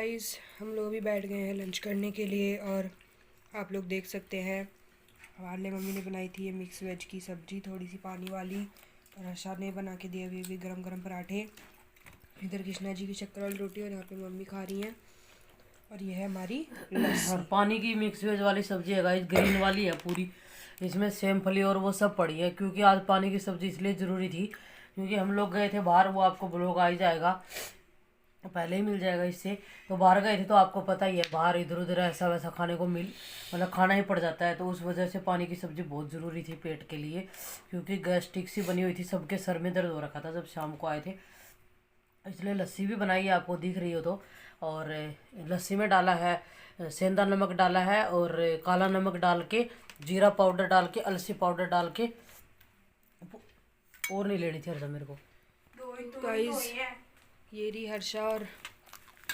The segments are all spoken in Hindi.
गाइस हम लोग भी बैठ गए हैं लंच करने के लिए और आप लोग देख सकते हैं हमारे मम्मी ने बनाई थी ये मिक्स वेज की सब्ज़ी थोड़ी सी पानी वाली और हर्षा ने बना के दिए हुए भी गरम गरम पराठे। इधर कृष्णा जी की शक्कर वाली रोटी और यहाँ पे मम्मी खा रही हैं और ये है हमारी लस्सी। और पानी की मिक्स वेज वाली सब्जी है गाइस, ग्रीन वाली है पूरी। इसमें सेम फली और वो सब पड़ी है क्योंकि आज पानी की सब्जी इसलिए ज़रूरी थी क्योंकि हम लोग गए थे बाहर। वो आपको ब्लॉग आ ही जाएगा, पहले ही मिल जाएगा इससे। तो बाहर गए थे तो आपको पता ही है बाहर इधर उधर ऐसा वैसा खाने को मतलब खाना ही पड़ जाता है। तो उस वजह से पानी की सब्ज़ी बहुत ज़रूरी थी पेट के लिए क्योंकि गैस्ट्रिक सी बनी हुई थी, सबके सर में दर्द हो रखा था जब शाम को आए थे। इसलिए लस्सी भी बनाई है, आपको दिख रही हो तो। और लस्सी में डाला है सेंधा नमक डाला है और काला नमक डाल के, जीरा पाउडर डाल के, अलसी पाउडर डाल के। और नहीं लेनी थी हर्षा मेरे को। गाइस ये रही हर्षा और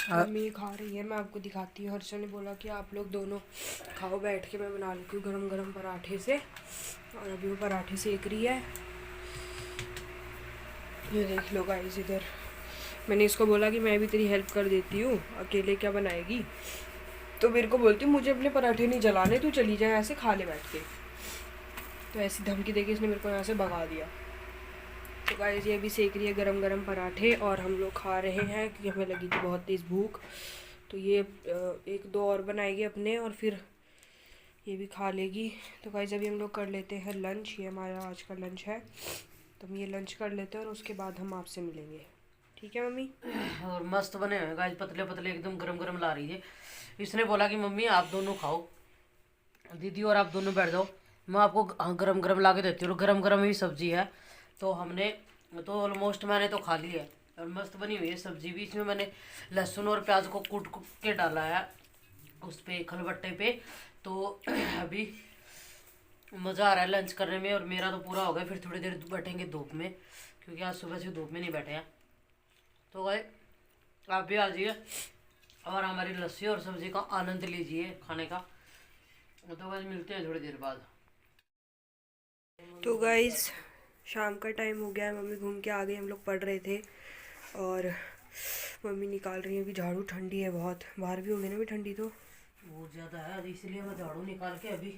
मम्मी खा रही है। मैं आपको दिखाती हूँ। हर्षा ने बोला कि आप लोग दोनों खाओ बैठ के, मैं बना लेती हूँ गरम गरम पराठे से। और अभी वो पराठे सेक रही है, ये देख लो गाइस। इधर मैंने इसको बोला कि मैं भी तेरी हेल्प कर देती हूँ, अकेले क्या बनाएगी। तो मेरे को बोलती मुझे अपने पराठे नहीं जलाने, तू चली जाए ऐसे खा ले बैठ के। तो ऐसी धमकी देके इसने मेरे को यहाँ से भगा दिया। तो गाइस ये भी सेक रही है गरम गरम पराठे और हम लोग खा रहे हैं क्योंकि हमें लगी थी बहुत तेज़ भूख। तो ये एक दो और बनाएगी अपने और फिर ये भी खा लेगी। तो गाइस अभी हम लोग कर लेते हैं लंच, ये हमारा आज का लंच है। तो हम ये लंच कर लेते हैं और उसके बाद हम आपसे मिलेंगे, ठीक है मम्मी। और मस्त बने हुए गाइस, पतले पतले एकदम गरम गरम ला रही है। इसने बोला कि मम्मी आप दोनों खाओ, दीदी और आप दोनों बैठ जाओ, मैं आपको गरम गरम ला के देती हूँ। गरम गरम ही सब्जी है। तो हमने तो ऑलमोस्ट मैंने तो खा ली है और मस्त बनी हुई है सब्जी भी। इसमें मैंने लहसुन और प्याज को कूट के डाला है उस पे खलबट्टे पे। तो अभी मज़ा आ रहा है लंच करने में। और मेरा तो पूरा हो गया, फिर थोड़ी देर बैठेंगे धूप में क्योंकि आज सुबह से धूप में नहीं बैठे हैं। तो भाई आप भी आ जाइए और हमारी लस्सी और सब्जी का आनंद लीजिए खाने का। तो भाई मिलते हैं थोड़ी देर बाद। तो गाइस शाम का टाइम हो गया है, मम्मी घूम के आ गई। हम लोग पढ़ रहे थे और मम्मी निकाल रही है अभी झाड़ू। ठंडी है बहुत, बाहर भी होगी ना भी ठंडी तो बहुत ज़्यादा है, इसलिए मैं झाड़ू निकाल के, अभी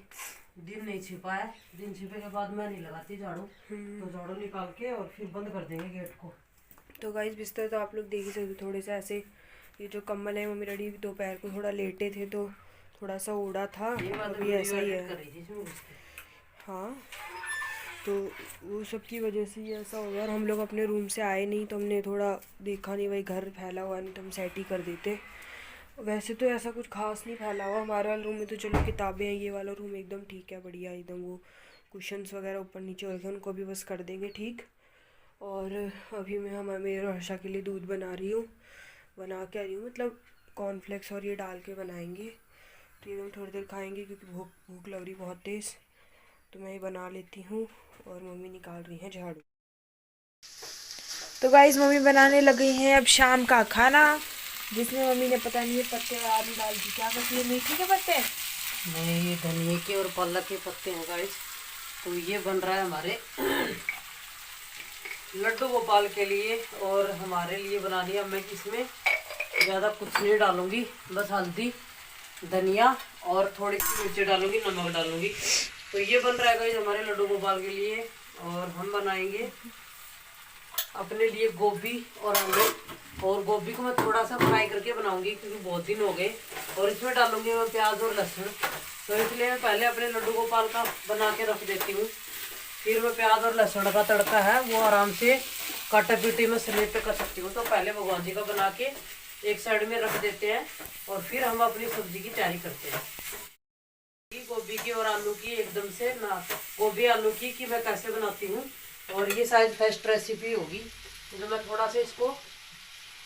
दिन नहीं छिपा है, दिन छिपे के बाद मैं नहीं लगाती झाड़ू। तो झाड़ू निकाल के और फिर बंद कर देंगे गेट को। तो गाइस बिस्तर तो आप लोग देख ही सकते, थोड़े से ऐसे ये जो कम्बल है मम्मी डैडी दोपहर को थोड़ा लेटे थे तो थोड़ा सा ओढ़ा था, अभी ऐसा ही है। हाँ तो वो सब की वजह से ये ऐसा हो गया। और हम लोग अपने रूम से आए नहीं तो हमने थोड़ा देखा नहीं, भाई घर फैला हुआ नहीं तो हम सेट ही कर देते। वैसे तो ऐसा कुछ खास नहीं फैला हुआ हमारे वाले रूम में। तो चलो किताबें हैं, ये वाला रूम एकदम ठीक है, बढ़िया एकदम। वो कुशन्स वगैरह ऊपर नीचे हो गए, उनको भी बस कर देंगे ठीक। और अभी मैं मेरे और हर्षा के लिए दूध बना रही हूँ, बना के आ रही हूँ, मतलब कॉर्नफ्लेक्स और ये डाल के बनाएंगे। तो ये हम थोड़ी देर खाएंगे क्योंकि भूख भूख लग रही बहुत तेज़। तो मैं ये बना लेती हूँ और मम्मी निकाल रही हैं झाड़ू। तो गाइस मम्मी बनाने लग गई हैं अब शाम का खाना, जिसमें मम्मी ने पता नहीं पत्ते आदि डाल दी। क्या करती है, मेथी के पत्ते? नहीं, ये धनिया के और पालक के पत्ते हैं गाइस। तो ये बन रहा है हमारे लड्डू गोपाल के लिए और हमारे लिए बना दिया। मैं इसमें ज़्यादा कुछ नहीं डालूंगी, बस हल्दी, धनिया और थोड़ी सी मिर्ची डालूंगी, नमक डालूंगी। तो ये बन रहा है गाइस हमारे लड्डू गोपाल के लिए। और हम बनाएंगे अपने लिए गोभी और आलू। और गोभी को मैं थोड़ा सा फ्राई करके बनाऊंगी क्योंकि बहुत दिन हो गए। और इसमें डालूंगी मैं प्याज और लहसुन। तो इसलिए मैं पहले अपने लड्डू गोपाल का बना के रख देती हूँ, फिर मैं प्याज और लहसुन का तड़का है वो आराम से काटा पीटी में स्लेब पे कर सकती हूँ। तो पहले भगवान जी का बना के एक साइड में रख देते हैं और फिर हम अपनी सब्जी की तैयारी करते हैं। गोभी की और आलू की एकदम से ना, गोभी आलू की मैं कैसे बनाती हूँ। और ये शायद फर्स्ट रेसिपी होगी जो मैं थोड़ा सा इसको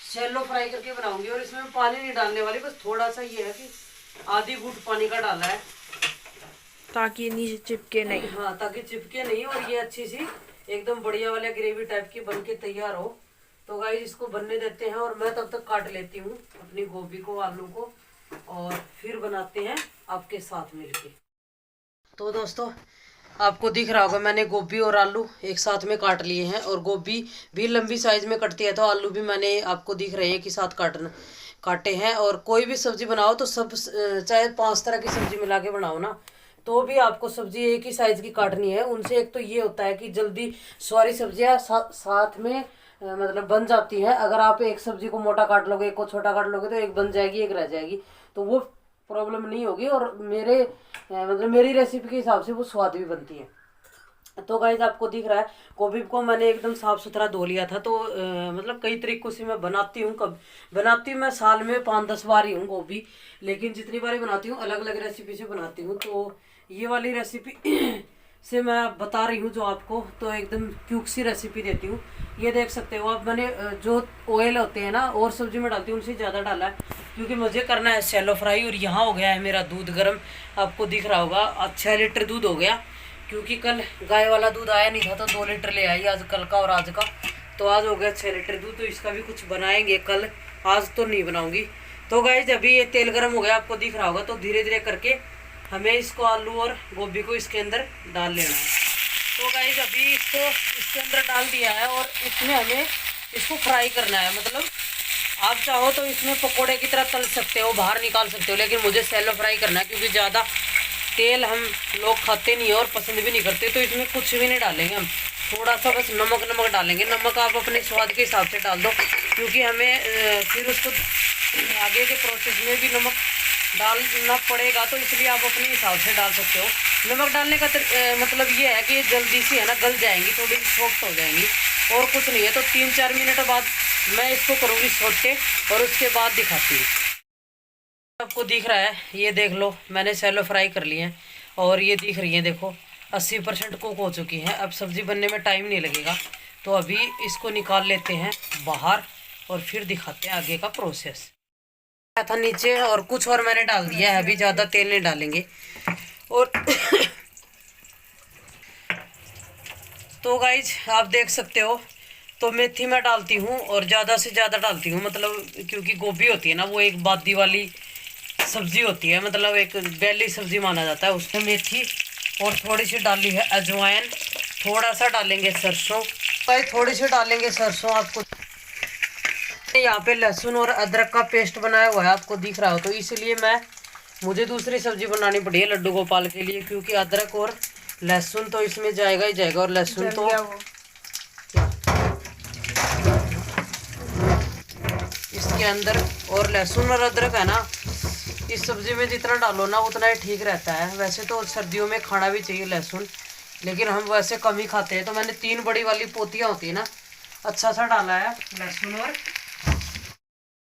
शैलो फ्राई करके बनाऊंगी। और इसमें पानी नहीं डालने वाली, बस थोड़ा सा ये है कि आधी घूंट पानी का डाला है ताकि नीचे चिपके नहीं। हाँ, ताकि चिपके नहीं और ये अच्छी सी एकदम बढ़िया वाला ग्रेवी टाइप की बन के तैयार हो। तो गाइस इसको बनने देते हैं और मैं तब तक काट लेती हूँ अपनी गोभी को, आलू को, और फिर बनाते हैं आपके साथ मिलके। तो दोस्तों आपको दिख रहा होगा मैंने गोभी और आलू एक साथ में काट लिए हैं। और गोभी भी लंबी साइज में कटती है तो आलू भी मैंने आपको दिख रहे हैं कि साथ काटे हैं। और कोई भी सब्जी बनाओ तो सब चाहे 5 तरह की सब्जी मिला के बनाओ ना, तो भी आपको सब्जी एक ही साइज की काटनी है। उनसे एक तो ये होता है कि जल्दी सारी सब्जियां साथ में मतलब बन जाती है। अगर आप एक सब्जी को मोटा काट लोगे, एक को छोटा काट लोगे, तो एक बन जाएगी, एक रह जाएगी, तो वो प्रॉब्लम नहीं होगी। और मतलब मेरी रेसिपी के हिसाब से वो स्वाद भी बनती है। तो गाइस आपको दिख रहा है गोभी को मैंने एकदम साफ सुथरा धो लिया था। तो मतलब कई तरीकों से मैं बनाती हूँ। कब बनाती हूँ मैं साल में 5-10 बार ही हूँ गोभी, लेकिन जितनी बार बनाती हूँ अलग अलग रेसिपी से बनाती हूँ। तो ये वाली रेसिपी से मैं बता रही हूँ जो आपको, तो एकदम क्यूक सी रेसिपी देती हूँ। ये देख सकते हो आप, मैंने जो ऑयल होते हैं ना और सब्जी में डालती हूँ उनसे ज़्यादा डाला है, क्योंकि मुझे करना है शैलो फ्राई। और यहाँ हो गया है मेरा दूध गर्म, आपको दिख रहा होगा 6 लीटर दूध हो गया, क्योंकि कल गाय वाला दूध आया नहीं था तो 2 लीटर ले आई, आज कल का और आज का, तो आज हो गया 6 लीटर दूध। तो इसका भी कुछ बनाएंगे कल, आज तो नहीं बनाऊंगी। तो गाइस अभी ये तेल गर्म हो गया, आपको दिख रहा होगा। तो धीरे धीरे करके हमें इसको आलू और गोभी को इसके अंदर डाल लेना है। तो गाइस अभी इसको इसके अंदर डाल दिया है और इसमें हमें इसको फ्राई करना है। मतलब आप चाहो तो इसमें पकोड़े की तरह तल सकते हो, बाहर निकाल सकते हो, लेकिन मुझे सैलो फ्राई करना है, क्योंकि ज़्यादा तेल हम लोग खाते नहीं है और पसंद भी नहीं करते। तो इसमें कुछ भी नहीं डालेंगे हम, थोड़ा सा बस नमक डालेंगे। नमक आप अपने स्वाद के हिसाब से डाल दो, क्योंकि हमें फिर उसको आगे के प्रोसेस में भी नमक डालना पड़ेगा, तो इसलिए आप अपने हिसाब से डाल सकते हो। नमक डालने का मतलब ये है कि ये जल्दी से है ना गल जाएंगी, थोड़ी सॉफ्ट हो जाएंगी, और कुछ नहीं है। तो 3-4 मिनट बाद मैं इसको करूँगी सोटे और उसके बाद दिखाती हूँ। आपको दिख रहा है, ये देख लो मैंने सैलो फ्राई कर लिए हैं और ये दिख रही है, देखो 80% कुक हो चुकी है। अब सब्जी बनने में टाइम नहीं लगेगा, तो अभी इसको निकाल लेते हैं बाहर और फिर दिखाते हैं आगे का प्रोसेस। था नीचे और कुछ और मैंने डाल दिया है, अभी ज़्यादा तेल नहीं डालेंगे। और तो गाइज आप देख सकते हो, तो मेथी मैं डालती हूँ और ज़्यादा से ज़्यादा डालती हूँ, मतलब क्योंकि गोभी होती है ना वो एक बादी वाली सब्जी होती है, मतलब एक बेली सब्जी माना जाता है। उसमें मेथी और थोड़ी सी डाली है अजवाइन, थोड़ा सा डालेंगे सरसों, भाई थोड़ी सी डालेंगे सरसों। आपको यहाँ पे लहसुन और अदरक का पेस्ट बनाया हुआ है, आपको दिख रहा हो, तो इसलिए मुझे दूसरी सब्जी बनानी पड़ी है लड्डू गोपाल के लिए, क्योंकि अदरक और लहसुन तो इसमें जाएगा ही जाएगा। और लहसुन तो इसके अंदर, और लहसुन और अदरक है ना इस सब्जी में जितना डालो ना उतना ही ठीक रहता है। वैसे तो सर्दियों में खाना भी चाहिए लहसुन, लेकिन हम वैसे कम ही खाते हैं। तो मैंने 3 बड़ी वाली पोतियाँ होती है ना, अच्छा सा डाला है लहसुन। और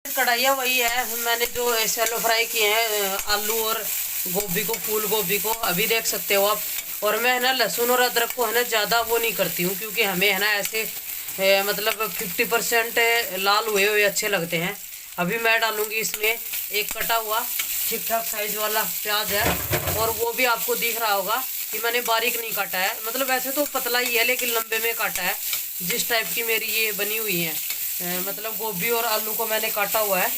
कढ़ाइयाँ वही है, मैंने जो सैलो फ्राई किए हैं आलू और गोभी को, फूल गोभी को, अभी देख सकते हो आप। और मैं है ना लहसुन और अदरक को है ना ज़्यादा वो नहीं करती हूँ, क्योंकि हमें है ना ऐसे मतलब 50% लाल हुए हुए अच्छे लगते हैं। अभी मैं डालूंगी इसमें एक कटा हुआ ठीक ठाक साइज वाला प्याज है, और वो भी आपको दिख रहा होगा कि मैंने बारीक नहीं काटा है, मतलब वैसे तो पतला ही है लेकिन लंबे में काटा है। जिस टाइप की मेरी ये बनी हुई है, मतलब गोभी और आलू को मैंने काटा हुआ है।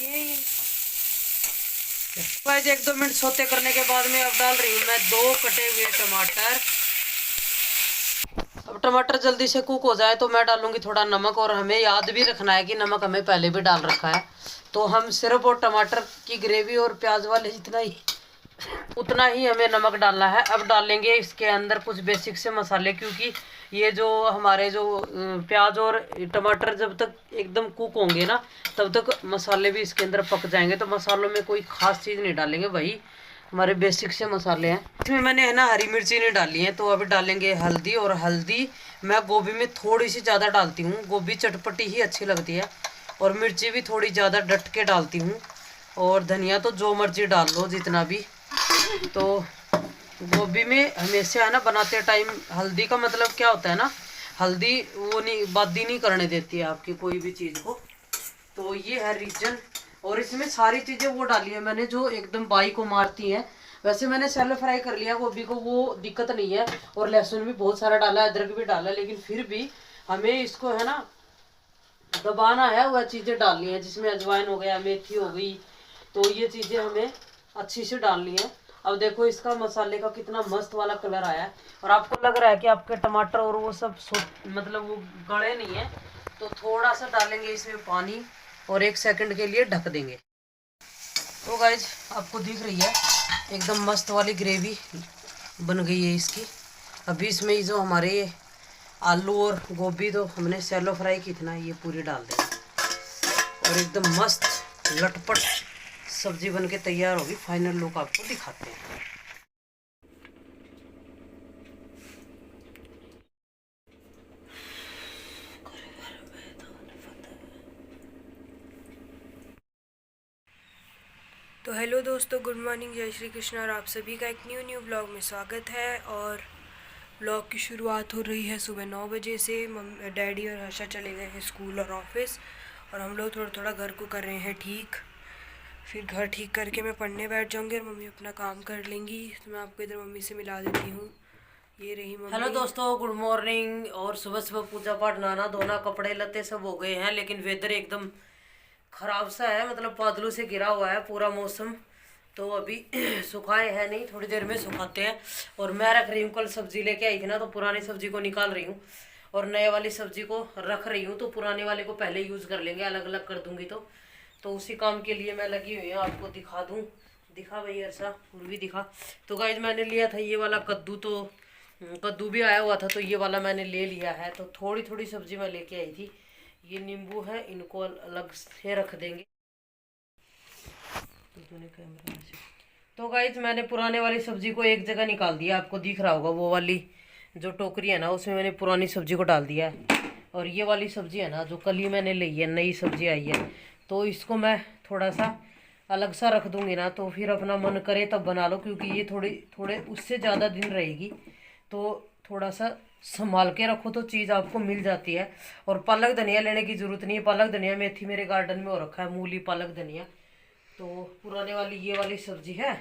1-2 मिनट सोते करने के बाद में अब डाल रही हूँ मैं 2 कटे हुए टमाटर। अब टमाटर जल्दी से कुक हो जाए तो मैं डालूंगी थोड़ा नमक, और हमें याद भी रखना है कि नमक हमें पहले भी डाल रखा है। तो हम सिर्फ और टमाटर की ग्रेवी और प्याज वाले उतना ही हमें नमक डालना है। अब डालेंगे इसके अंदर कुछ बेसिक से मसाले, क्योंकि ये जो हमारे जो प्याज और टमाटर जब तक एकदम कुक होंगे ना तब तक मसाले भी इसके अंदर पक जाएंगे। तो मसालों में कोई खास चीज़ नहीं डालेंगे, वही हमारे बेसिक से मसाले हैं। इसमें मैंने है ना हरी मिर्ची नहीं डाली है। तो अभी डालेंगे हल्दी, और हल्दी मैं गोभी में थोड़ी सी ज़्यादा डालती हूँ, गोभी चटपटी ही अच्छी लगती है। और मिर्ची भी थोड़ी ज़्यादा डट के डालती हूँ, और धनिया तो जो मर्जी डाल लो जितना भी। तो गोभी में हमेशा है ना बनाते टाइम हल्दी का मतलब क्या होता है ना, हल्दी वो नहीं बादी नहीं करने देती है आपकी कोई भी चीज़ को। तो ये है रीजन। और इसमें सारी चीज़ें वो डाली है मैंने जो एकदम बाई को मारती हैं। वैसे मैंने सैलो फ्राई कर लिया गोभी को, वो दिक्कत नहीं है। और लहसुन भी बहुत सारा डाला है, अदरक भी डाला है, लेकिन फिर भी हमें इसको है ना दबाना है, वह चीज़ें डालनी है जिसमें अजवाइन हो गया, मेथी हो गई। तो ये चीज़ें हमें अच्छी से डालनी है। अब देखो इसका मसाले का कितना मस्त वाला कलर आया है, और आपको लग रहा है कि आपके टमाटर और वो सब मतलब वो गले नहीं है। तो थोड़ा सा डालेंगे इसमें पानी और 1 सेकंड के लिए ढक देंगे। तो गाइज आपको दिख रही है एकदम मस्त वाली ग्रेवी बन गई है इसकी। अभी इसमें ये जो हमारे ये आलू और गोभी तो हमने सैलो फ्राई की थी ना, ये पूरी डाल देंगे और एकदम मस्त लटपट सब्जी बन के तैयार होगी। फाइनल लुक आपको दिखाते हैं। तो हेलो दोस्तों, गुड मॉर्निंग, जय श्री कृष्ण। और आप सभी का एक न्यू ब्लॉग में स्वागत है। और ब्लॉग की शुरुआत हो रही है सुबह 9 बजे से। डैडी और हर्षा चले गए हैं स्कूल और ऑफिस, और हम लोग थोड़ा घर को कर रहे हैं ठीक। फिर घर ठीक करके मैं पढ़ने बैठ जाऊंगी और मम्मी अपना काम कर लेंगी। तो मैं आपको इधर मम्मी से मिला देती हूँ। ये रही मम्मी। हेलो दोस्तों, गुड मॉर्निंग। और सुबह सुबह पूजा पाठ, नहाना धोना, कपड़े लत्ते सब हो गए हैं, लेकिन वेदर एकदम खराब सा है, मतलब बादलों से घिरा हुआ है पूरा मौसम। तो अभी सुखाए है नहीं, थोड़ी देर में सुखाते हैं। और मैं रख रही हूँ, कल सब्जी लेके आई थी ना, तो पुरानी सब्जी को निकाल रही हूँ और नए वाली सब्जी को रख रही हूँ। तो पुराने वाले को पहले यूज कर लेंगे, अलग अलग कर दूंगी। तो उसी काम के लिए मैं लगी हुई हूँ। आपको दिखा दूँ, दिखा भाई ऐसा भी दिखा। तो गाइज मैंने लिया था ये वाला कद्दू, तो कद्दू भी आया हुआ था, तो ये वाला मैंने ले लिया है। तो थोड़ी थोड़ी सब्जी मैं लेके आई थी। ये नींबू है, इनको अलग से रख देंगे। तो गाइज मैंने पुराने वाली सब्जी को एक जगह निकाल दिया, आपको दिख रहा होगा वो वाली जो टोकरी है ना, उसमें मैंने पुरानी सब्जी को डाल दिया है। और ये वाली सब्जी है ना, जो कल ही मैंने ली है, नई सब्जी आई है, तो इसको मैं थोड़ा सा अलग सा रख दूंगी ना, तो फिर अपना मन करे तब बना लो, क्योंकि ये थोड़े उससे ज़्यादा दिन रहेगी। तो थोड़ा सा संभाल के रखो तो चीज़ आपको मिल जाती है। और पालक धनिया लेने की ज़रूरत नहीं है। पालक धनिया मेथी मेरे गार्डन में हो रखा है, मूली पालक धनिया। तो पुराने वाली ये वाली सब्जी है।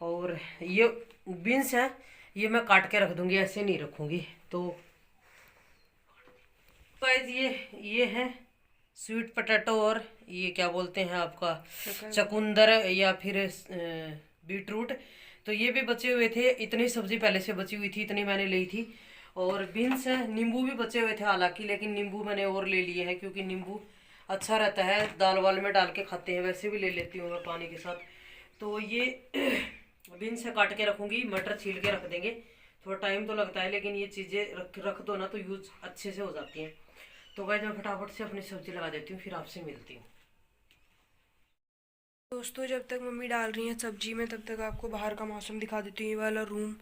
और ये बीन्स है, ये मैं काट के रख दूंगी, ऐसे नहीं रखूंगी। तो गाइस ये है स्वीट पोटैटो, और ये क्या बोलते हैं आपका चकुंदर या फिर बीटरूट। तो ये भी बचे हुए थे, इतनी सब्जी पहले से बची हुई थी, इतनी मैंने ली थी। और बीन्स है, नींबू भी बचे हुए थे हालांकि, लेकिन नींबू मैंने और ले लिए हैं, क्योंकि नींबू अच्छा रहता है, दाल वाल में डाल के खाते हैं, वैसे भी ले लेती हूँ मैं पानी के साथ। तो ये बीन्स से काट के रखूँगी, मटर छील के रख देंगे। थोड़ा टाइम तो लगता है, लेकिन ये चीज़ें रख दो ना तो यूज अच्छे से हो जाती हैं। तो गाइस मैं फटाफट से अपनी सब्जी लगा देती हूँ, फिर आपसे मिलती हूँ। दोस्तों, जब तक मम्मी डाल रही हैं सब्जी में, तब तक आपको बाहर का मौसम दिखा देती हूँ। ये वाला रूम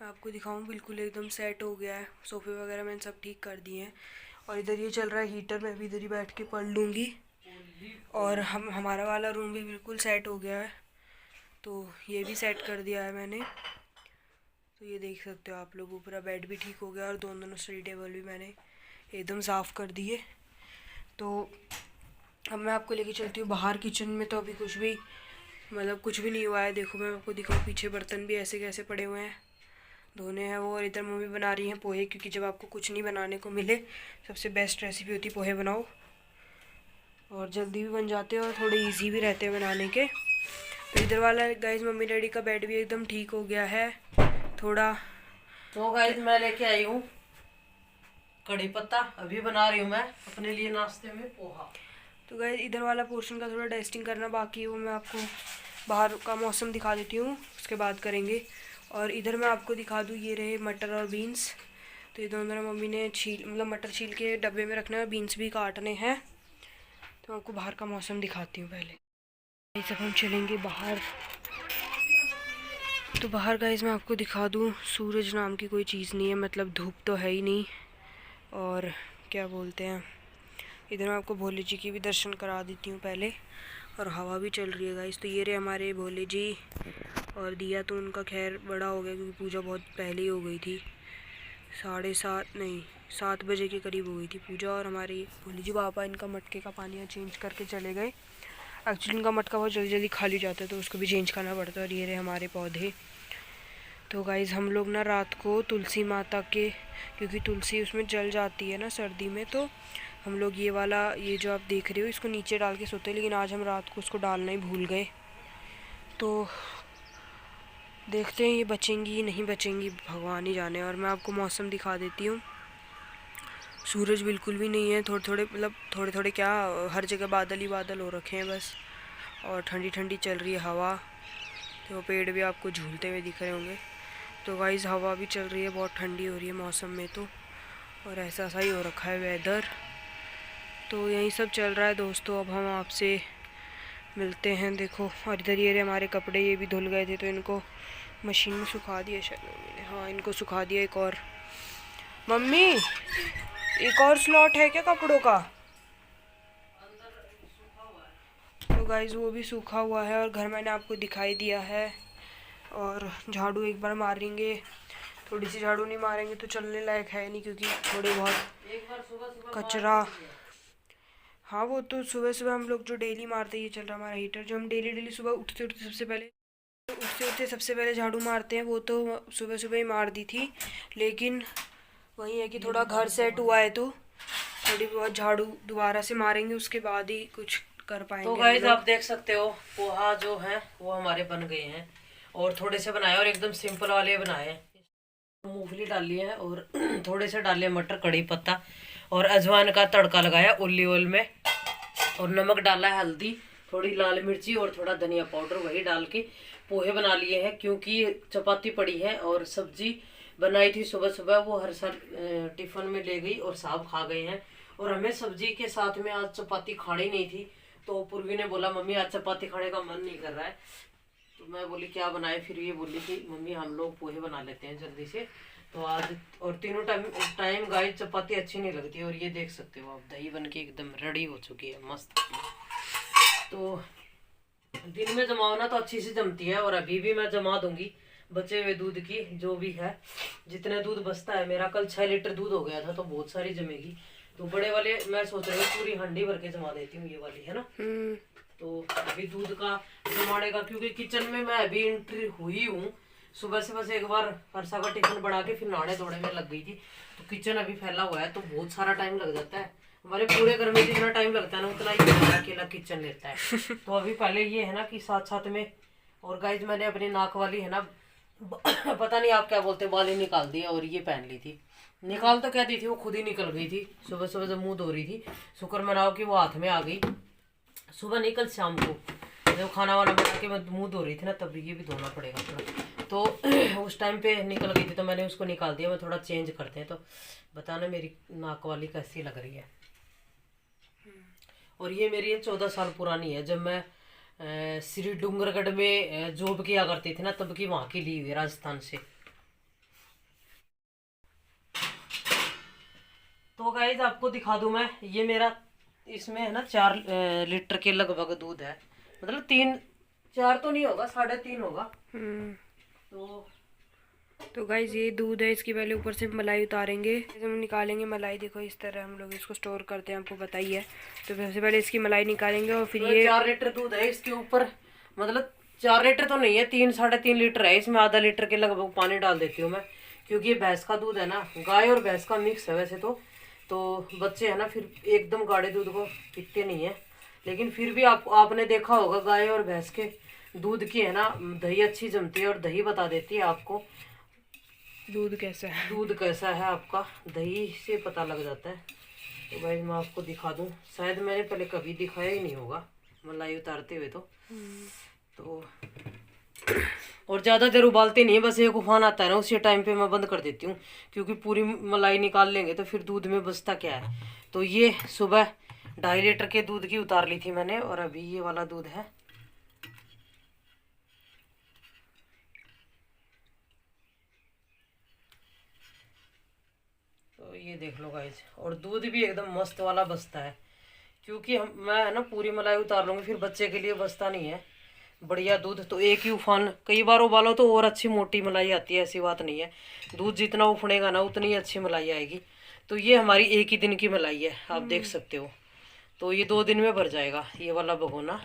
मैं आपको दिखाऊँ, बिल्कुल एकदम सेट हो गया है। सोफ़े वगैरह मैंने सब ठीक कर दिए हैं। और इधर ये चल रहा है हीटर, मैं भी इधर ही बैठ के पढ़ लूँगी। और हमारा वाला रूम भी बिल्कुल सेट हो गया है, तो ये भी सेट कर दिया है मैंने। तो ये देख सकते हो आप लोग, ऊपर बेड भी ठीक हो गया और दोनों स्टडी टेबल भी मैंने एकदम साफ़ कर दिए। तो अब मैं आपको लेके चलती हूँ बाहर किचन में। तो अभी कुछ भी कुछ भी नहीं हुआ है। देखो मैं आपको दिखाऊँ, पीछे बर्तन भी ऐसे कैसे पड़े हुए हैं, धोने हैं वो। और इधर मम्मी बना रही हैं पोहे, क्योंकि जब आपको कुछ नहीं बनाने को मिले, सबसे बेस्ट रेसिपी होती है पोहे बनाओ। और जल्दी भी बन जाते हैं और थोड़े इजी भी रहते हैं बनाने के। तो इधर वाला गाइज मम्मी डैडी का बेड भी एकदम ठीक हो गया है थोड़ा। तो गाइज मैं लेके आई हूँ कड़ी पत्ता, अभी बना रही हूँ मैं अपने लिए नाश्ते में पोहा। तो गाइज इधर वाला पोर्शन का थोड़ा टेस्टिंग करना बाकी है, वो मैं आपको बाहर का मौसम दिखा देती हूँ, उसके बाद करेंगे। और इधर मैं आपको दिखा दूँ, ये रहे मटर और बीन्स। तो ये दोनों मम्मी ने मटर छील के डब्बे में रखना है, बीन्स भी काटने हैं। तो आपको बाहर का मौसम दिखाती हूँ पहले। जब हम चलेंगे बाहर, तो बाहर गाइस मैं आपको दिखा दूँ, सूरज नाम की कोई चीज़ नहीं है, मतलब धूप तो है ही नहीं। और क्या बोलते हैं, इधर मैं आपको भोले जी की भी दर्शन करा देती हूँ पहले। और हवा भी चल रही है गाइस। तो ये रहे हमारे भोले जी। और दिया तो उनका खैर बड़ा हो गया, क्योंकि पूजा बहुत पहले ही हो गई थी, 7 बजे के करीब हो गई थी पूजा। और हमारे भोले जी बाबा इनका मटके का पानी चेंज करके चले गए। एक्चुअली इनका मटका बहुत जल्दी जल्दी खाली जाता है, तो उसको भी चेंज करना पड़ता है। और ये रहे हमारे पौधे। तो गाइज़ हम लोग ना रात को तुलसी माता के, क्योंकि तुलसी उसमें जल जाती है ना सर्दी में, तो हम लोग ये जो आप देख रहे हो, इसको नीचे डाल के सोते हैं। लेकिन आज हम रात को उसको डालना ही भूल गए। तो देखते हैं ये बचेंगी नहीं बचेंगी, भगवान ही जाने। और मैं आपको मौसम दिखा देती हूँ, सूरज बिल्कुल भी नहीं है, थोड़े थोड़े क्या, हर जगह बादल ही बादल हो रखे हैं बस। और ठंडी ठंडी चल रही है हवा, तो पेड़ भी आपको झूलते हुए दिख रहे होंगे। तो गाइस हवा भी चल रही है, बहुत ठंडी हो रही है मौसम में तो, और ऐसा सा ही हो रखा है वेदर। तो यही सब चल रहा है दोस्तों। अब हम आपसे मिलते हैं। देखो, और इधर ये हमारे कपड़े, ये भी धुल गए थे तो इनको मशीन में सुखा दिया शायद मम्मी ने। हाँ, इनको सुखा दिया। एक और मम्मी, एक और स्लॉट है क्या कपड़ों का? तो गाइस वो भी सूखा हुआ है, और घर मैंने आपको दिखाई दिया है। और झाड़ू एक बार मारेंगे, थोड़ी सी झाड़ू नहीं मारेंगे तो चलने लायक है नहीं, क्योंकि थोड़ी बहुत कचरा। हाँ, वो तो सुबह सुबह हम लोग जो डेली मारते हैं, ये चल रहा हमारा हीटर, जो हम डेली डेली सुबह उठते उठते सबसे पहले झाड़ू मारते हैं, वो तो सुबह सुबह ही मार दी थी। लेकिन वही है कि थोड़ा घर सेट हुआ है तो थोड़ी बहुत झाड़ू दोबारा से मारेंगे, उसके बाद ही कुछ कर पाएंगे। तो गाइस आप देख सकते हो पोहा जो है वो हमारे बन गए हैं, और थोड़े से बनाए और एकदम सिंपल वाले बनाए हैं। मूंगफली डाली है और थोड़े से डाले मटर, कड़ी पत्ता और अजवाइन का तड़का लगाया ओलिव ऑयल में, और नमक डाला है, हल्दी, थोड़ी लाल मिर्ची और थोड़ा धनिया पाउडर, वही डाल के पोहे बना लिए हैं। क्योंकि चपाती पड़ी है और सब्जी बनाई थी सुबह सुबह, वो हर साल टिफिन में ले गई और साहब खा गए हैं, और हमें सब्जी के साथ में आज चपाती खानी नहीं थी। तो पूर्वी ने बोला मम्मी आज चपाती खाने का मन नहीं कर रहा है, तो मैं बोली क्या बनाए, फिर ये बोली कि मम्मी हम लोग पोहे बना लेते हैं जल्दी से। तो आज, और तीनों टाइम गाइस चपाती अच्छी नहीं लगती, और ये देख सकते हो आप दही बन के एकदम रेडी हो चुकी है मस्त। तो दिन में जमाओ ना तो अच्छी से जमती है, और अभी भी मैं जमा दूंगी बचे हुए दूध की, जो भी है जितने दूध बचता है। मेरा कल 6 लीटर दूध हो गया था, तो बहुत सारी जमेगी। तो बड़े वाले मैं सोच रही हूँ पूरी हंडी भर के जमा देती हूँ, ये वाली है ना। तो अभी दूध का जमाने का, क्योंकि किचन में मैं अभी एंट्री हुई हूँ। सुबह से बस एक बार हर्षा का टिफिन बना के फिर नहाने धोने में लग गई थी। तो किचन अभी फैला हुआ है, तो बहुत सारा टाइम लग जाता है। हमारे पूरे घर में जितना टाइम लगता है ना, उतना ही मेरा अकेला किचन लेता है। तो अभी पहले ये है ना कि साथ साथ में, और गाइज मैंने अपनी नाक वाली है ना पता नहीं आप क्या बोलते, बाली निकाल दी और ये पहन ली थी। निकाल तो क्या दी थी, वो खुद ही निकल गई थी सुबह सुबह जब मुंह धो रही थी। शुक्र मनाओ कि वो हाथ में आ गई। सुबह नहीं, कल शाम को जब खाना वाना बना के मैं मुंह धो रही थी ना, तब ये भी धोना पड़ेगा थोड़ा। तो उस टाइम पे निकल गई थी, तो मैंने उसको निकाल दिया। मैं थोड़ा चेंज करते हैं, तो बताना मेरी नाक वाली कैसी लग रही है। और ये मेरी 14 साल पुरानी है, जब मैं श्री डूंगरगढ़ में जॉब किया करती थी ना, तब की वहाँ की ली हुई राजस्थान से। तो गाइज आपको दिखा दूं मैं, ये मेरा इसमें है ना 4 लीटर के लगभग दूध है, मतलब 3-4 तो नहीं होगा, 3.5 होगा। तो गाइज ये दूध है, इसकी पहले ऊपर से मलाई उतारेंगे, हम निकालेंगे मलाई। देखो इस तरह हम लोग इसको स्टोर करते हैं, आपको बताइए। तो सबसे पहले इसकी मलाई निकालेंगे, और फिर ये 4 लीटर दूध है इसके ऊपर, मतलब 4 लीटर तो नहीं है, 3-3.5 लीटर है। इसमें आधा लीटर के लगभग पानी डाल देती हूँ मैं, क्योंकि ये भैंस का दूध है ना, गाय और भैंस का मिक्स है वैसे तो बच्चे है ना फिर एकदम गाढ़े दूध को पीते नहीं है। लेकिन फिर भी आपने देखा होगा गाय और भैंस के दूध की है ना दही अच्छी जमती है, और दही बता देती है आपको दूध कैसा है आपका, दही से पता लग जाता है। तो भाई मैं आपको दिखा दूं, शायद मैंने पहले कभी दिखाया ही नहीं होगा मलाई उतारते हुए। तो और ज़्यादा देर उबालते नहीं है, बस एक उफान आता है ना उसी टाइम पे मैं बंद कर देती हूँ, क्योंकि पूरी मलाई निकाल लेंगे तो फिर दूध में बचता क्या है। तो ये सुबह 2.5 लीटर के दूध की उतार ली थी मैंने, और अभी ये वाला दूध है। तो ये देख लो गाइज, और दूध भी एकदम मस्त वाला बचता है, क्योंकि मैं है ना पूरी मलाई उतार लूँगी, फिर बच्चे के लिए बचता नहीं है बढ़िया दूध। तो एक ही उफान कई बार उबालो तो और अच्छी मोटी मलाई आती है, ऐसी बात नहीं है। दूध जितना उफनेगा ना उतनी अच्छी मलाई आएगी। तो ये हमारी एक ही दिन की मलाई है, आप देख सकते हो। तो ये 2 दिन में भर जाएगा ये वाला भगोना।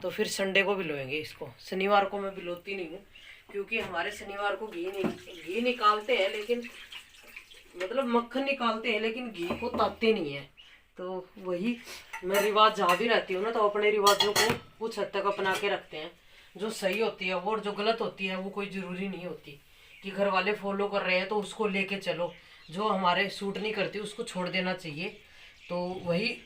तो फिर संडे को भिलोएंगे इसको, शनिवार को मैं भिलोती नहीं हूँ, क्योंकि हमारे शनिवार को घी निकालते हैं, लेकिन मतलब मक्खन निकालते हैं, लेकिन घी को ताते नहीं है। तो वही मैं रिवाज जहाँ भी रहती हूँ ना, तो अपने रिवाजों को कुछ हद तक अपना के रखते हैं। जो सही होती है वो, और जो गलत होती है वो कोई ज़रूरी नहीं होती कि घर वाले फॉलो कर रहे हैं तो उसको लेके चलो। जो हमारे सूट नहीं करती उसको छोड़ देना चाहिए। तो वही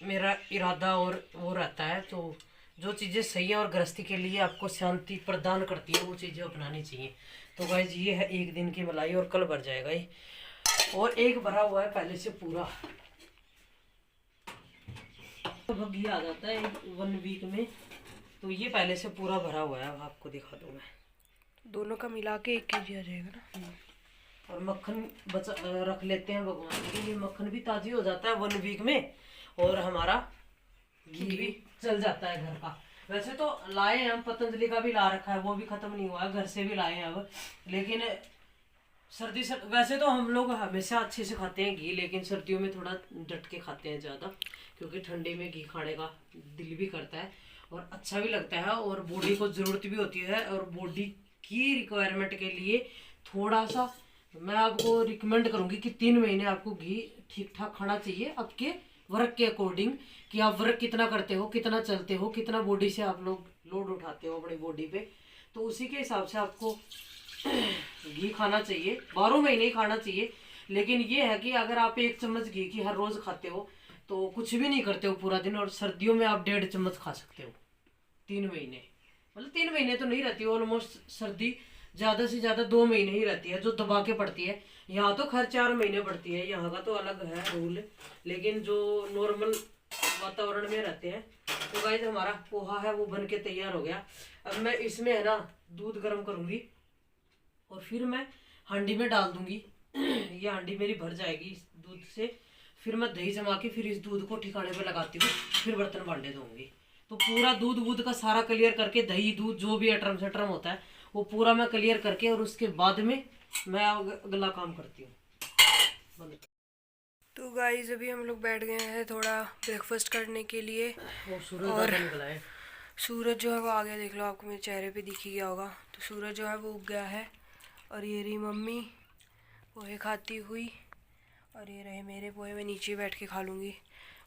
मेरा इरादा और वो रहता है। तो जो चीज़ें सही है और गृहस्थी के लिए आपको शांति प्रदान करती है वो चीज़ें अपनानी चाहिए। तो गाइस ये है 1 दिन की मलाई और कल भर जाएगा ये, और एक भरा हुआ है पहले से पूरा। तो घी आ जाता है 1 वीक में, तो ये पहले से पूरा भरा हुआ है। अब आपको दिखा दूँ मैं, दोनों का मिला के 1 kg आ जाएगा ना। और मक्खन बचा रख लेते हैं भगवान के लिए, मक्खन भी ताज़ी हो जाता है 1 वीक में, और हमारा घी भी चल जाता है घर का। वैसे तो लाए हैं हम, पतंजलि का भी ला रखा है, वो भी खत्म नहीं हुआ है, घर से भी लाए हैं अब। लेकिन वैसे तो हम लोग हमेशा अच्छे से खाते हैं घी, लेकिन सर्दियों में थोड़ा डट के खाते हैं ज़्यादा, क्योंकि ठंडी में घी खाने का दिल भी करता है और अच्छा भी लगता है, और बॉडी को ज़रूरत भी होती है। और बॉडी की रिक्वायरमेंट के लिए थोड़ा सा मैं आपको रिकमेंड करूँगी कि 3 महीने आपको घी ठीक ठाक खाना चाहिए, आपके वर्क के अकॉर्डिंग, कि आप वर्क कितना करते हो, कितना चलते हो, कितना बॉडी से आप लोग लोड उठाते हो अपनी बॉडी पे, तो उसी के हिसाब से आपको घी खाना चाहिए। 12 महीने ही खाना चाहिए। लेकिन ये है कि अगर आप 1 चम्मच घी की हर रोज़ खाते हो तो कुछ भी नहीं करते हो पूरा दिन, और सर्दियों में आप 1.5 चम्मच खा सकते हो 3 महीने। मतलब 3 महीने तो नहीं रहती, ऑलमोस्ट सर्दी ज़्यादा से ज़्यादा 2 महीने ही रहती है जो दबा के पड़ती है। यहाँ तो खैर 4 महीने पड़ती है, यहाँ का तो अलग है रूल, लेकिन जो नॉर्मल वातावरण में रहते हैं। तो गाइस हमारा पोहा है वो बन के तैयार हो गया। अब मैं इसमें है ना दूध गर्म करूँगी और फिर मैं हांडी में डाल दूंगी। ये हांडी मेरी भर जाएगी इस दूध से, फिर मैं दही जमा के फिर इस दूध को ठिकाने पे लगाती हूँ, फिर बर्तन बांटे दूंगी। तो पूरा दूध वूध का सारा क्लियर करके, दही दूध जो भी अटरम सटरम होता है वो पूरा मैं क्लियर करके, और उसके बाद में मैं अगला काम करती हूँ। तो गाइस अभी हम लोग बैठ गए हैं थोड़ा ब्रेकफास्ट करने के लिए, सूरज निकला है। सूरज जो है वो आ गया, देख लो, आपको मेरे चेहरे पे दिख ही गया होगा। तो सूरज जो है वो उग गया है, और ये रही मम्मी पोहे खाती हुई, और ये रहे मेरे पोहे, मैं नीचे बैठ के खा लूँगी।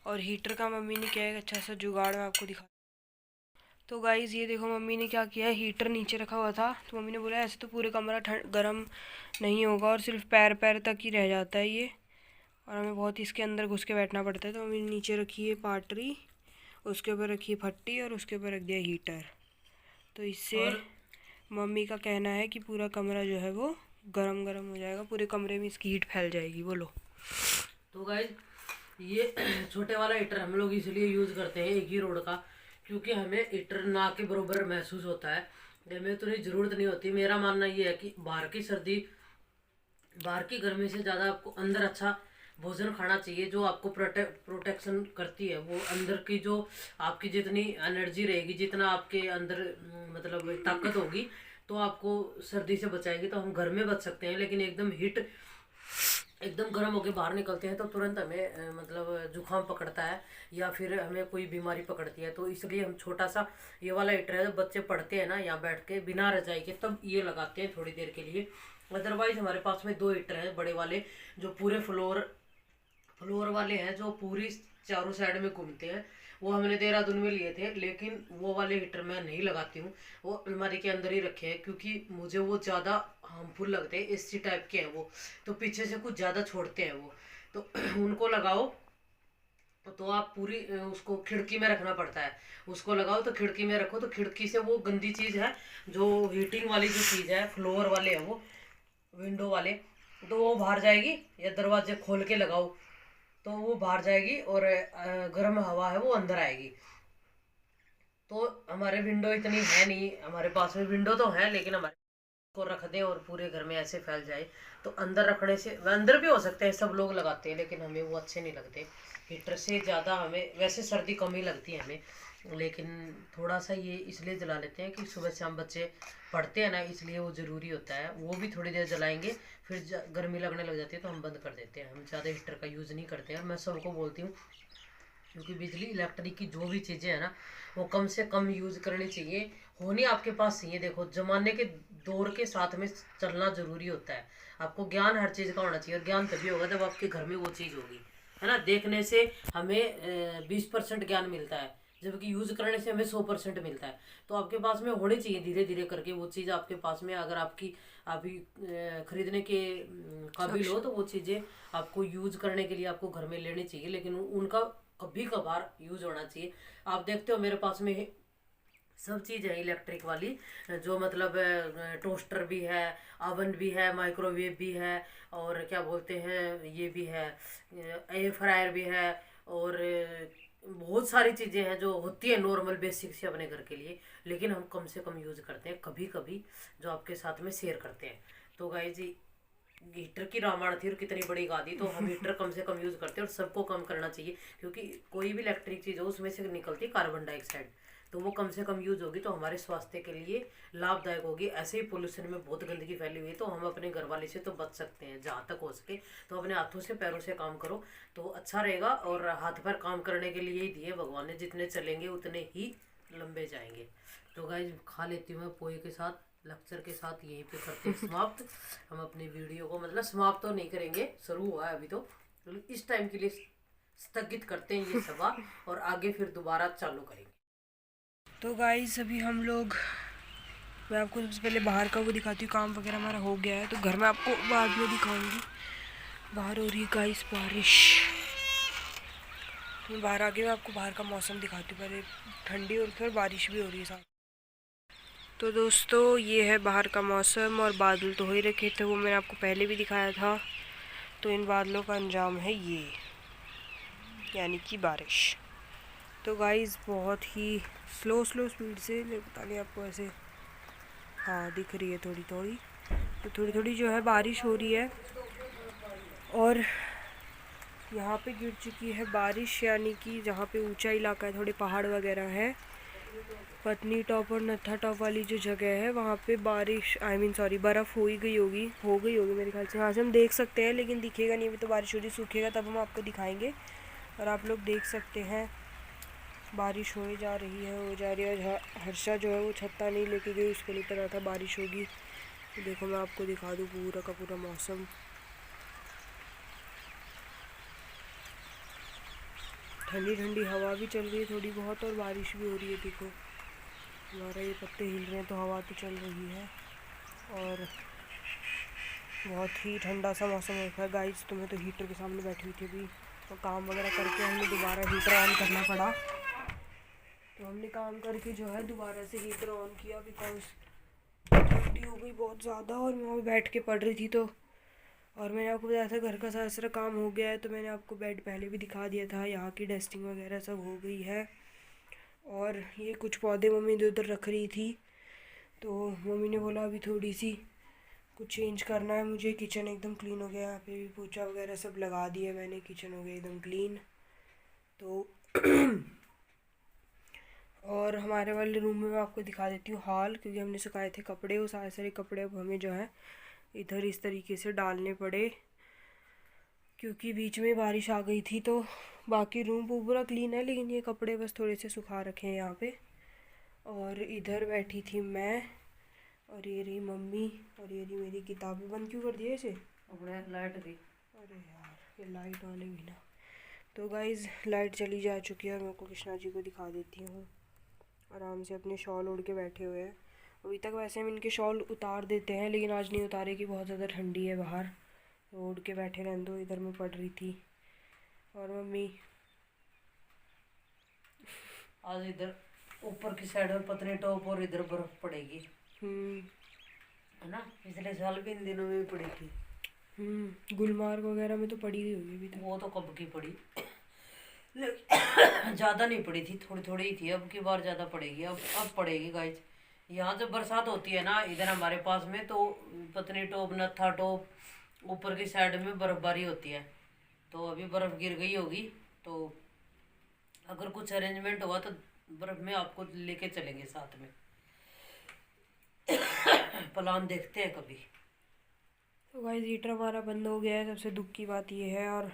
और हीटर का मम्मी ने किया है अच्छा सा जुगाड़, मैं आपको दिखा। तो गाइज़ ये देखो मम्मी ने क्या किया है, हीटर नीचे रखा हुआ था, तो मम्मी ने बोला ऐसे तो पूरे कमरा गर्म नहीं होगा और सिर्फ पैर पैर तक ही रह जाता है ये, और हमें बहुत इसके अंदर घुस के बैठना पड़ता है। तो मम्मी ने नीचे रखी है पाटरी, उसके ऊपर रखी है फट्टी, और उसके ऊपर रख दिया हीटर। तो इससे मम्मी का कहना है कि पूरा कमरा जो है वो गरम गरम हो जाएगा, पूरे कमरे में इसकी हीट फैल जाएगी। बोलो। तो गाइस ये छोटे वाला हीटर हम लोग इसलिए यूज़ करते हैं 1 ही रोड का, क्योंकि हमें हीटर ना के बराबर महसूस होता है, हमें तो नहीं ज़रूरत नहीं होती। मेरा मानना ये है कि बाहर की सर्दी, बाहर की गर्मी से ज़्यादा आपको अंदर अच्छा भोजन खाना चाहिए, जो आपको प्रोटेक्शन करती है। वो अंदर की जो आपकी जितनी एनर्जी रहेगी, जितना आपके अंदर मतलब ताकत होगी, तो आपको सर्दी से बचाएगी। तो हम घर में बच सकते हैं, लेकिन एकदम गर्म होके बाहर निकलते हैं तो तुरंत हमें मतलब जुकाम पकड़ता है, या फिर हमें कोई बीमारी पकड़ती है। तो इसलिए हम छोटा सा ये वाला हीटर है, जब बच्चे पढ़ते हैं ना यहाँ बैठ के बिना रजाई के, तब ये लगाते हैं थोड़ी देर के लिए। अदरवाइज हमारे पास में 2 हीटर हैं बड़े वाले, जो पूरे फ्लोर वाले हैं, जो पूरी चारों साइड में घूमते हैं। वो हमने देहरादून में लिए थे, लेकिन वो वाले हीटर मैं नहीं लगाती हूँ, वो अलमारी के अंदर ही रखे हैं, क्योंकि मुझे वो ज़्यादा हार्मफुल लगते हैं। एसी टाइप के हैं वो, तो पीछे से कुछ ज़्यादा छोड़ते हैं वो, तो उनको लगाओ तो आप पूरी उसको खिड़की में रखना पड़ता है। उसको लगाओ तो खिड़की में रखो, तो खिड़की से वो गंदी चीज़ है, जो हीटिंग वाली जो चीज़ है, फ्लोर वाले हैं वो, विंडो वाले, तो वो बाहर जाएगी। या दरवाजे खोल के लगाओ तो वो बाहर जाएगी, और गर्म हवा है वो अंदर आएगी। तो हमारे विंडो इतनी है नहीं, हमारे पास में विंडो तो है, लेकिन हमारे को रख दें और पूरे घर में ऐसे फैल जाए, तो अंदर रखने से, अंदर भी हो सकते हैं, सब लोग लगाते हैं, लेकिन हमें वो अच्छे नहीं लगते। हीटर से ज़्यादा हमें वैसे सर्दी कम ही लगती है हमें, लेकिन थोड़ा सा ये इसलिए जला लेते हैं कि सुबह शाम बच्चे पढ़ते हैं ना, इसलिए वो ज़रूरी होता है। वो भी थोड़ी देर जलाएंगे, फिर गर्मी लगने लग जाती है तो हम बंद कर देते हैं। हम ज़्यादा हीटर का यूज़ नहीं करते हैं, मैं सबको बोलती हूँ, क्योंकि बिजली इलेक्ट्रिक की जो भी चीज़ें हैं ना, वो कम से कम यूज़ करनी चाहिए, होनी आपके पास चाहिए। देखो ज़माने के दौर के साथ में चलना ज़रूरी होता है। आपको ज्ञान हर चीज़ का होना चाहिए, और ज्ञान तभी होगा जब आपके घर में वो चीज़ होगी, है ना। देखने से हमें 20% ज्ञान मिलता है, जबकि यूज़ करने से हमें 100% मिलता है। तो आपके पास में होनी चाहिए धीरे धीरे करके वो चीज़ आपके पास में, अगर आपकी अभी खरीदने के काबिल हो, तो वो चीज़ें आपको यूज़ करने के लिए आपको घर में लेनी चाहिए, लेकिन उनका कभी कभार यूज़ होना चाहिए। आप देखते हो मेरे पास में सब चीज़ है इलेक्ट्रिक वाली, जो मतलब टोस्टर भी है, अवन भी है, माइक्रोवेव भी है, और क्या बोलते हैं ये भी है, एयर फ्रायर भी है, और बहुत सारी चीज़ें हैं जो होती है नॉर्मल बेसिक से अपने घर के लिए, लेकिन हम कम से कम यूज़ करते हैं कभी कभी, जो आपके साथ में शेयर करते हैं। तो गाइस जी, हीटर की रामायण थी और कितनी बड़ी गादी, तो हम हीटर कम से कम यूज़ करते हैं और सबको कम करना चाहिए, क्योंकि कोई भी इलेक्ट्रिक चीज़ हो उसमें से निकलती है कार्बन डाइऑक्साइड, तो वो कम से कम यूज़ होगी तो हमारे स्वास्थ्य के लिए लाभदायक होगी। ऐसे ही पोल्यूशन में बहुत गंदगी फैली हुई है, तो हम अपने घर वाले से तो बच सकते हैं जहाँ तक हो सके, तो अपने हाथों से पैरों से काम करो तो अच्छा रहेगा। और हाथ पैर काम करने के लिए ही दिए भगवान ने, जितने चलेंगे उतने ही लंबे जाएंगे। तो गाइस खा लेती हूँ मैं पोहे के साथ, लेक्चर के साथ यहीं पे करते हैं समाप्त। हम अपनी वीडियो को मतलब समाप्त तो नहीं करेंगे, शुरू हुआ है अभी तो इस टाइम के लिए स्थगित करते हैं ये सभा, और आगे फिर दोबारा चालू करेंगे। तो गाइस अभी हम लोग, मैं आपको सबसे पहले बाहर का वो दिखाती हूँ, काम वगैरह हमारा हो गया है, तो घर में आपको बाद में दिखाऊंगी। बाहर हो रही है गाइस बारिश, तो बाहर आके मैं आपको बाहर का मौसम दिखाती हूँ, पहले ठंडी और फिर बारिश भी हो रही है साथ। तो दोस्तों ये है बाहर का मौसम, और बादल तो हो ही रखे थे, वो मैंने आपको पहले भी दिखाया था। तो इन बादलों का अंजाम है ये, यानी कि बारिश। तो गाइस बहुत ही स्लो स्पीड से, पता नहीं आपको ऐसे, हाँ दिख रही है थोड़ी थोड़ी, तो थोड़ी थोड़ी जो है बारिश हो रही है, और यहाँ पे गिर चुकी है बारिश, यानी कि जहाँ पे ऊंचा इलाका है, थोड़े पहाड़ वगैरह है, पत्नी टॉप और नत्था टॉप वाली जो जगह है, वहाँ पे बारिश सॉरी बर्फ़ हो गई होगी मेरे ख्याल से। यहाँ से हम देख सकते हैं, लेकिन दिखेगा नहीं, अभी तो बारिश हो रही, सूखेगा तब हम आपको दिखाएंगे। और आप लोग देख सकते हैं बारिश हो जा रही है, हर्षा जो है वो छत्ता नहीं लेके गई, उसको नहीं पता था बारिश होगी। तो देखो मैं आपको दिखा दूँ पूरा का पूरा मौसम, ठंडी ठंडी हवा भी चल रही है थोड़ी बहुत, और बारिश भी हो रही है। देखो हमारा ये पत्ते हिल रहे हैं, तो हवा तो चल रही है, और बहुत ही ठंडा सा मौसम होता है गाइस। तो मैं तो हीटर के सामने बैठी हुई थी अभी, तो काम वगैरह करके हमने दोबारा हीटर ऑन करना पड़ा, तो हमने काम करके जो है दोबारा से हीटर ऑन किया, बिकॉज ठंडी हो गई बहुत ज़्यादा, और मैं वहाँ बैठ के पढ़ रही थी। तो और मैंने आपको बताया था घर का सारा काम हो गया है, तो मैंने आपको बेड पहले भी दिखा दिया था, यहाँ की डस्टिंग वगैरह सब हो गई है। और ये कुछ पौधे मम्मी इधर उधर रख रही थी, तो मम्मी ने बोला अभी थोड़ी सी कुछ चेंज करना है मुझे। किचन एकदम क्लीन हो गया, यहाँ पे भी पोछा वगैरह सब लगा दिया मैंने, किचन हो गया एकदम क्लीन। तो और हमारे वाले रूम में मैं आपको दिखा देती हूँ हॉल, क्योंकि हमने सुखाए थे कपड़े, वो सारे कपड़े अब हमें जो है इधर इस तरीके से डालने पड़े, क्योंकि बीच में बारिश आ गई थी। तो बाकी रूम पूरा क्लीन है, लेकिन ये कपड़े बस थोड़े से सुखा रखे हैं यहाँ पे। और इधर बैठी थी मैं, और ये रही मम्मी, और ये रही मेरी किताबें। बंद क्यों कर दिए इसे? अपने लाइट दी। अरे यार ये लाइट वाले भी ना। तो गाइज़ लाइट चली जा चुकी है, और मैं आपको कृष्णा जी को दिखा देती हूँ, आराम से अपने शॉल ओढ़ के बैठे हुए हैं। अभी तक वैसे हम इनके शॉल उतार देते हैं, लेकिन आज नहीं उतारे कि बहुत ज़्यादा ठंडी है बाहर, तो ओढ़ के बैठे रहने दो। इधर मैं पढ़ रही थी, और मम्मी आज इधर ऊपर की साइड में पतनी टॉप और इधर बर्फ पड़ेगी, है ना। पिछले साल भी इन दिनों में भी पड़ी थी। गुलमार्ग वगैरह में तो पड़ी हुई होगी अभी तक। वो तो कब की पड़ी, ज़्यादा नहीं पड़ी थी, थोड़ी थोड़ी ही थी। अब की बार ज़्यादा पड़ेगी, अब पड़ेगी गाइज। यहाँ जब बरसात होती है ना इधर हमारे पास में, तो पतनी टॉप नत्था टॉप ऊपर की साइड में बर्फबारी होती है, तो अभी बर्फ़ गिर गई होगी। तो अगर कुछ अरेंजमेंट हुआ तो बर्फ़ में आपको लेके चलेंगे साथ में, प्लान देखते हैं कभी। तो गाइस हीटर हमारा बंद हो गया है, सबसे दुख की बात ये है। और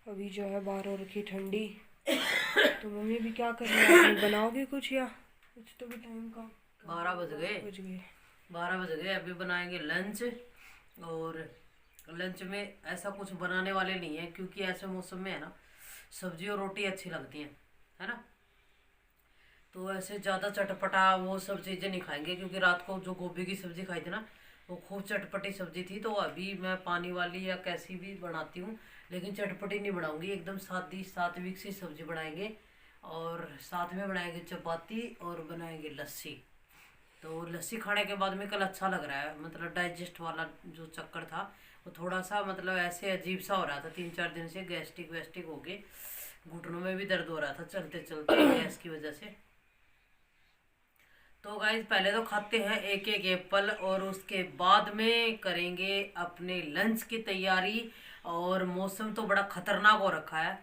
अभी जो है बाहर हो रखी ठंडी, तो मम्मी भी क्या कर रही है, बनाओगे कुछ या कुछ? तो भी टाइम का 12 बज गए 12 बज गए। अभी बनाएंगे लंच, और लंच में ऐसा कुछ बनाने वाले नहीं है, क्योंकि ऐसे मौसम में है ना सब्जी और रोटी अच्छी लगती हैं, है ना। तो ऐसे ज़्यादा चटपटा वो सब चीज़ें नहीं खाएंगे, क्योंकि रात को जो गोभी की सब्ज़ी खाई थी ना, वो खूब चटपटी सब्ज़ी थी। तो अभी मैं पानी वाली या कैसी भी बनाती हूँ, लेकिन चटपटी नहीं बनाऊंगी, एकदम सादी सात्विक सी सब्ज़ी बनाएंगे। और साथ में बनाएंगे चपाती और बनाएंगे लस्सी। तो लस्सी खाने के बाद में कल अच्छा लग रहा है, मतलब डाइजेस्ट वाला जो चक्कर था वो थोड़ा सा मतलब ऐसे अजीब सा हो रहा था 3-4 दिन से, गैस्ट्रिक वैस्ट्रिक हो गए, घुटनों में भी दर्द हो रहा था चलते चलते गैस की वजह से। तो गाइस पहले तो खाते हैं एक एक एप्पल और उसके बाद में करेंगे अपने लंच की तैयारी। और मौसम तो बड़ा खतरनाक हो रखा है,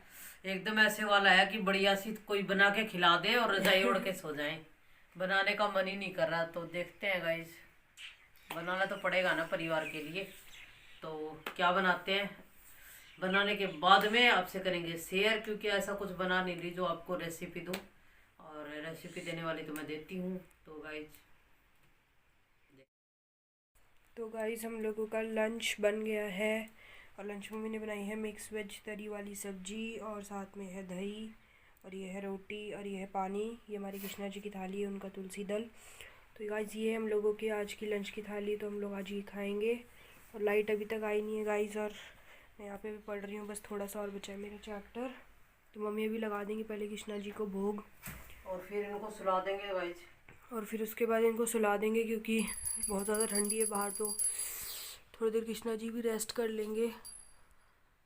एकदम ऐसे वाला है कि बढ़िया सी कोई बना के खिला दे और रजाई ओढ़ के सो जाएं। बनाने का मन ही नहीं कर रहा, तो देखते हैं गाइस, बनाना तो पड़ेगा ना परिवार के लिए। तो क्या बनाते हैं, बनाने के बाद में आपसे करेंगे शेयर, क्योंकि ऐसा कुछ बना नहीं रही जो आपको रेसिपी दूं, और रेसिपी देने वाली तो मैं देती हूँ। तो गाइस हम लोगों का लंच बन गया है, और लंच में मैंने बनाई है मिक्स वेज तरी वाली सब्जी, और साथ में है दही, और ये है रोटी, और ये है पानी। ये हमारी कृष्णा जी की थाली है, उनका तुलसी दल। तो गाइस ये है हम लोगों की आज की लंच की थाली, तो हम लोग आज ये खाएंगे। और लाइट अभी तक आई नहीं है गाइस, और मैं यहाँ पे भी पढ़ रही हूँ, बस थोड़ा सा और बचा है मेरा चैप्टर। तो मम्मी अभी लगा देंगी पहले कृष्णा जी को भोग, और फिर इनको सुला देंगे गाइस, और फिर उसके बाद इनको सुला देंगे, क्योंकि बहुत ज़्यादा ठंडी है बाहर। तो थोड़ी देर कृष्णा जी भी रेस्ट कर लेंगे।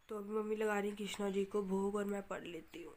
तो अभी मम्मी लगा रही कृष्णा जी को भोग, और मैं पढ़ लेती हूँ।